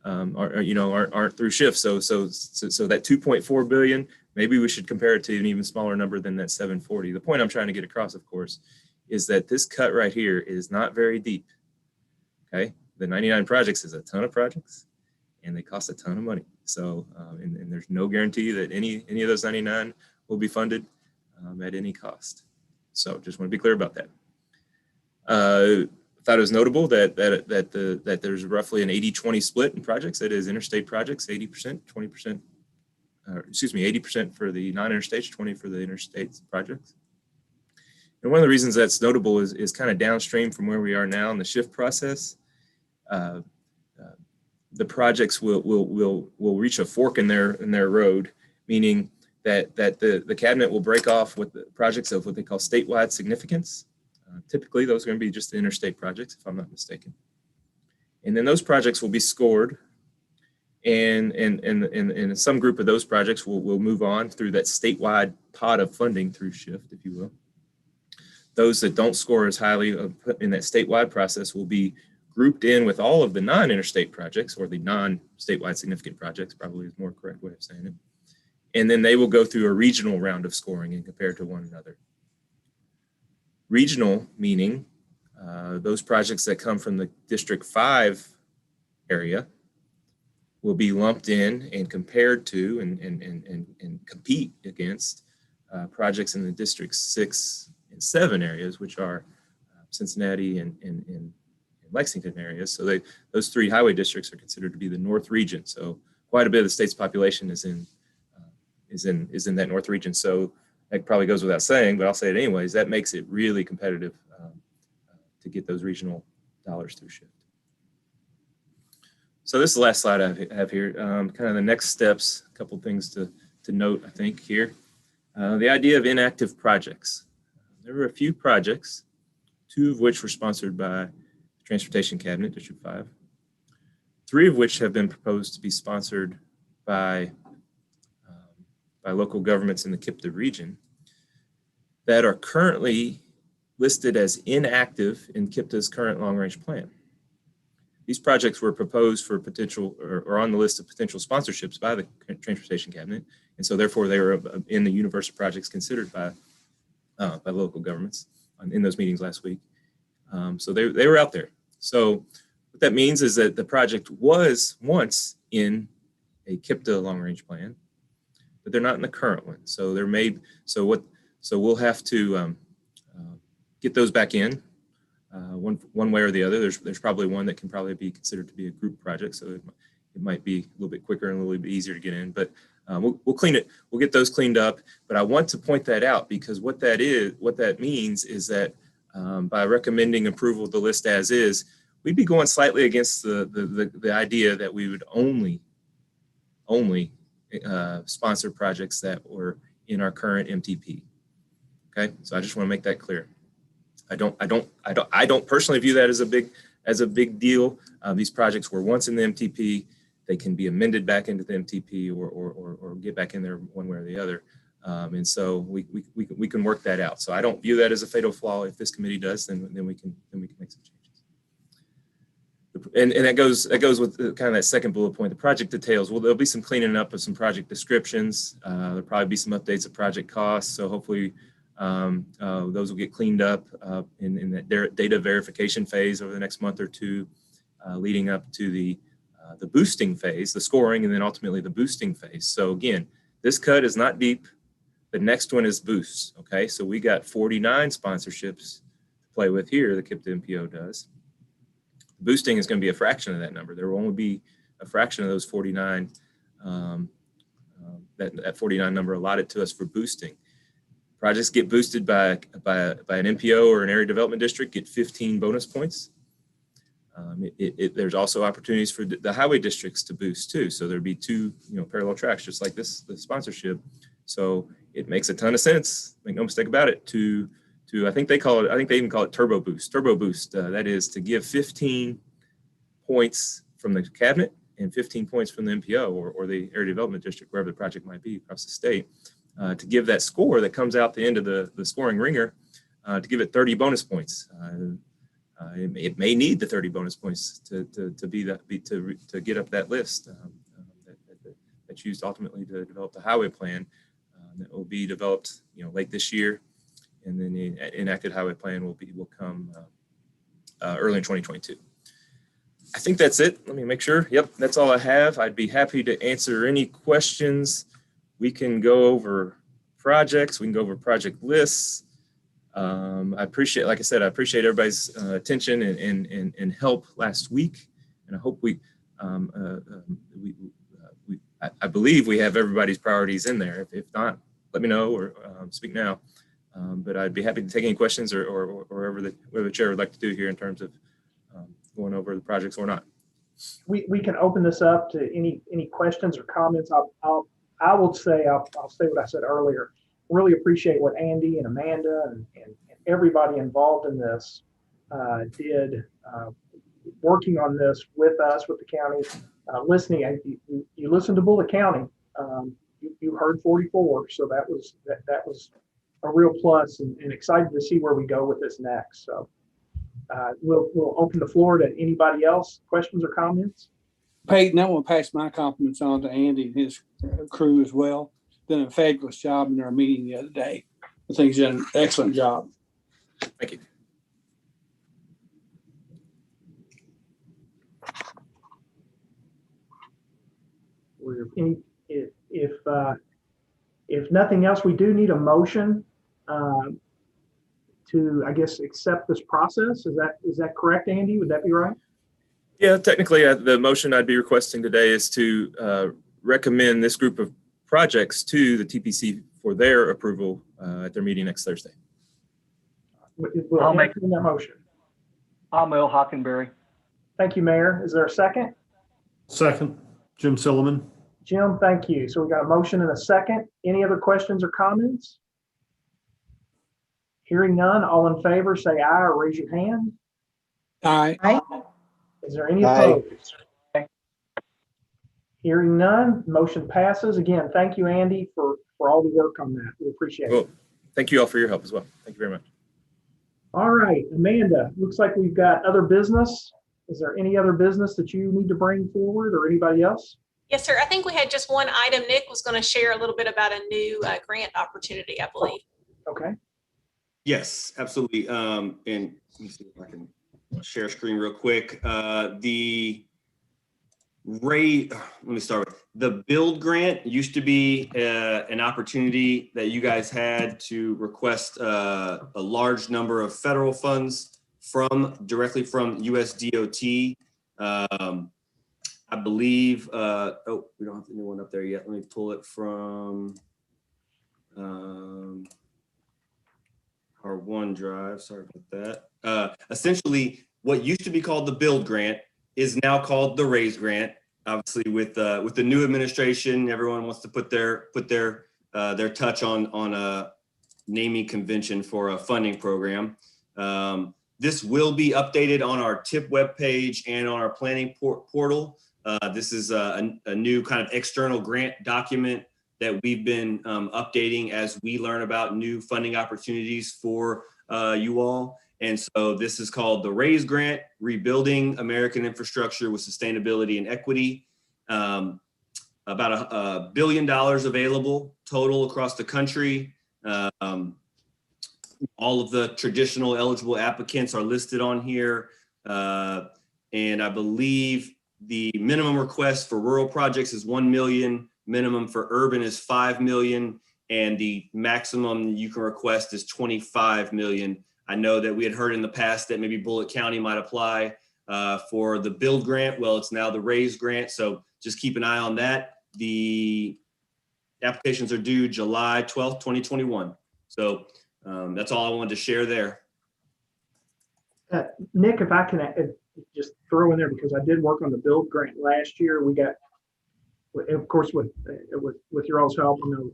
aren't through SHIFT. So that 2.4 billion, maybe we should compare it to an even smaller number than that 740. The point I'm trying to get across, of course, is that this cut right here is not very deep. Okay, the 99 projects is a ton of projects, and they cost a ton of money. So, and there's no guarantee that any of those 99 will be funded at any cost. So just want to be clear about that. Thought it was notable that there's roughly an 80-20 split in projects. That is interstate projects, 80%, 20%, 80% for the non-interstate, 20 for the interstate projects. And one of the reasons that's notable is kind of downstream from where we are now in the SHIFT process. The projects will reach a fork in their road, meaning that the cabinet will break off with the projects of what they call statewide significance. Typically, those are going to be just the interstate projects, if I'm not mistaken. And then those projects will be scored, and some group of those projects will move on through that statewide pot of funding through SHIFT, if you will. Those that don't score as highly in that statewide process will be grouped in with all of the non-interstate projects, or the non-statewide significant projects, probably is a more correct way of saying it. And then they will go through a regional round of scoring and compare to one another. Regional meaning those projects that come from the District 5 area will be lumped in and compared to and compete against projects in the District 6 and 7 areas, which are Cincinnati and Lexington areas. So those 3 highway districts are considered to be the North region. So quite a bit of the state's population is in that North region. So that probably goes without saying, but I'll say it anyways. That makes it really competitive to get those regional dollars through SHIFT. So this is the last slide I have here. Kind of the next steps. A couple things to note, I think, here. The idea of inactive projects. There were a few projects, 2 of which were sponsored by Transportation Cabinet, District 5, 3 of which have been proposed to be sponsored by local governments in the KIPTA region that are currently listed as inactive in KIPTA's current long-range plan. These projects were proposed for potential or on the list of potential sponsorships by the Transportation Cabinet, and so therefore they were in the universe of projects considered by local governments in those meetings last week. So they were out there. So what that means is that the project was once in a KIPTA long-range plan, but they're not in the current one. So we'll have to get those back in one way or the other. There's probably one that can probably be considered to be a group project. So it might be a little bit quicker and a little bit easier to get in. But we'll clean it. We'll get those cleaned up. But I want to point that out because what that means is that by recommending approval of the list as is, we'd be going slightly against the idea that we would only sponsor projects that were in our current MTP. Okay, so I just want to make that clear. I don't personally view that as a big deal. These projects were once in the MTP. They can be amended back into the MTP or get back in there one way or the other. And so we can work that out. So I don't view that as a fatal flaw. If this committee does, then we can make some changes. And that goes with kind of that second bullet point, the project details. Well, there'll be some cleaning up of some project descriptions. There'll probably be some updates of project costs. So hopefully those will get cleaned up in that data verification phase over the next month or two, leading up to the boosting phase, the scoring, and then ultimately the boosting phase. So again, this cut is not deep. The next one is boosts. Okay, so we got 49 sponsorships to play with here. The KIPTA MPO does. Boosting is going to be a fraction of that number. There will only be a fraction of those 49, that 49 number allotted to us for boosting. Projects get boosted by an MPO or an area development district get 15 bonus points. There's also opportunities for the highway districts to boost too. So there'd be two parallel tracks just like this, the sponsorship. So it makes a ton of sense, make no mistake about it, to I think they even call it turbo boost. Turbo boost, that is to give 15 points from the cabinet and 15 points from the MPO or the area development district, wherever the project might be across the state, to give that score that comes out the end of the scoring ringer, to give it 30 bonus points. It may need the 30 bonus points to get up that list that's used ultimately to develop the highway plan that will be developed late this year. And then the enacted highway plan will come early in 2022. I think that's it. Let me make sure. Yep, that's all I have. I'd be happy to answer any questions. We can go over projects. We can go over project lists. I appreciate, like I said, I appreciate everybody's attention and help last week. And I hope I believe we have everybody's priorities in there. If not, let me know or speak now. But I'd be happy to take any questions or whatever the chair would like to do here in terms of going over the projects or not.
We can open this up to any questions or comments. I will say, I'll say what I said earlier. Really appreciate what Andy and Amanda and everybody involved in this did, working on this with us, with the county, listening. You listened to Bullitt County. You heard 44, so that was a real plus, and excited to see where we go with this next. So we'll open the floor to anybody else. Questions or comments?
Peyton, I want to pass my compliments on to Andy and his crew as well. Done a fabulous job in our meeting the other day. I think he's done an excellent job.
Thank you.
If nothing else, we do need a motion to, I guess, accept this process. Is that correct, Andy? Would that be right?
Yeah, technically, the motion I'd be requesting today is to recommend this group of projects to the TPC for their approval at their meeting next Thursday.
I'll make that motion.
I'm Earl Hockenberry.
Thank you, Mayor. Is there a second?
Second, Jim Silliman.
Jim, thank you. So we got a motion and a second. Any other questions or comments? Hearing none, all in favor say aye or raise your hand.
Aye.
Aye.
Is there any opposed? Hearing none, motion passes. Again, thank you, Andy, for all the work on that. We appreciate it.
Thank you all for your help as well. Thank you very much.
All right, Amanda, looks like we've got other business. Is there any other business that you need to bring forward or anybody else?
Yes, sir. I think we had just one item. Nick was going to share a little bit about a new grant opportunity, I believe.
Okay.
Yes, absolutely. And let me see if I can share screen real quick. Let me start with the build grant. Used to be an opportunity that you guys had to request a large number of federal funds directly from USDOT. I believe, oh, we don't have the new one up there yet. Let me pull it from our OneDrive. Sorry about that. Essentially, what used to be called the Build Grant is now called the Raise Grant. Obviously, with the new administration, everyone wants to put their touch on a naming convention for a funding program. This will be updated on our TIP webpage and on our planning portal. This is a new kind of external grant document that we've been updating as we learn about new funding opportunities for you all. And so this is called the RAISE Grant, Rebuilding American Infrastructure with Sustainability and Equity. About $1 billion available total across the country. All of the traditional eligible applicants are listed on here. And I believe the minimum request for rural projects is 1 million, minimum for urban is 5 million, and the maximum you can request is 25 million. I know that we had heard in the past that maybe Bullitt County might apply for the Build Grant. Well, it's now the RAISE Grant, so just keep an eye on that. The applications are due July 12th, 2021. So that's all I wanted to share there.
Nick, if I can just throw in there, because I did work on the Build Grant last year. We got, of course, with your all's help, I know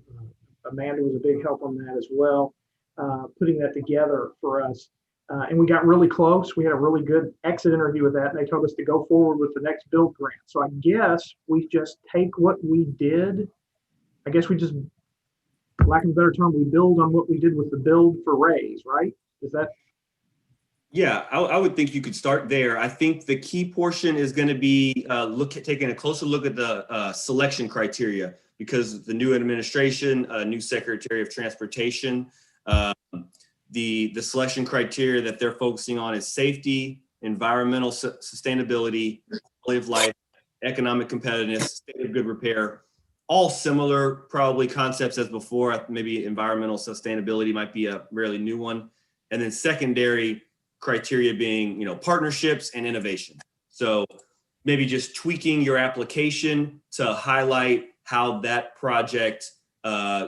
Amanda was a big help on that as well, putting that together for us. And we got really close. We had a really good exit interview with that, and they told us to go forward with the next Build Grant. So I guess we just take what we did. I guess we just, for lack of a better term, we build on what we did with the Build for Raise, right? Is that?
Yeah, I would think you could start there. I think the key portion is going to be taking a closer look at the selection criteria, because the new administration, new Secretary of Transportation, the selection criteria that they're focusing on is safety, environmental sustainability, quality of life, economic competitiveness, state of good repair. All similar probably concepts as before. Maybe environmental sustainability might be a really new one. And then secondary criteria being, partnerships and innovation. So maybe just tweaking your application to highlight how that project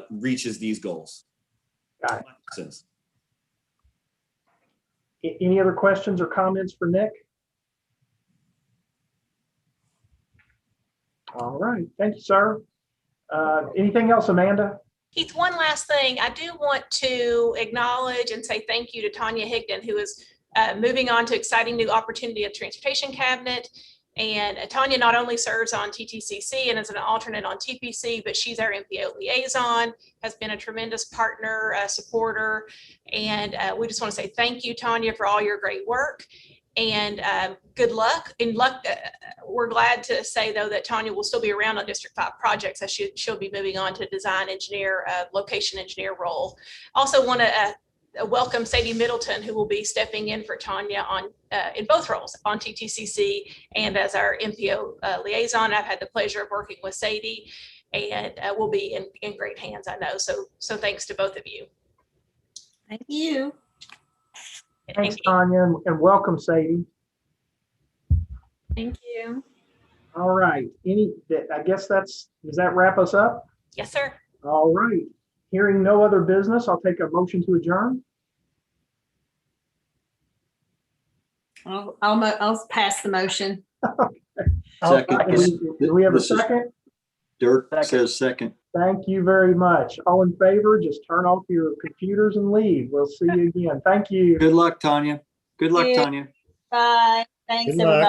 reaches these goals.
Got it. Any other questions or comments for Nick? All right, thank you, sir. Anything else, Amanda?
Keith, one last thing. I do want to acknowledge and say thank you to Tanya Higdon, who is moving on to exciting new opportunity at Transportation Cabinet. And Tanya not only serves on TTCC and is an alternate on TPC, but she's our MPO liaison, has been a tremendous partner, supporter. And we just want to say thank you, Tanya, for all your great work. And good luck. We're glad to say, though, that Tanya will still be around on District 5 projects, as she'll be moving on to design engineer, location engineer role. Also want to welcome Sadie Middleton, who will be stepping in for Tanya on in both roles, on TTCC and as our MPO liaison. I've had the pleasure of working with Sadie, and we'll be in great hands, I know. So thanks to both of you.
Thank you.
Thanks, Tanya, and welcome, Sadie.
Thank you.
All right. I guess does that wrap us up?
Yes, sir.
All right. Hearing no other business, I'll take a motion to adjourn.
I'll pass the motion.
Second.
Do we have a second?
Dirk says second.
Thank you very much. All in favor, just turn off your computers and leave. We'll see you again. Thank you.
Good luck, Tanya. Good luck, Tanya.
Bye. Thanks,
Good luck.
everybody.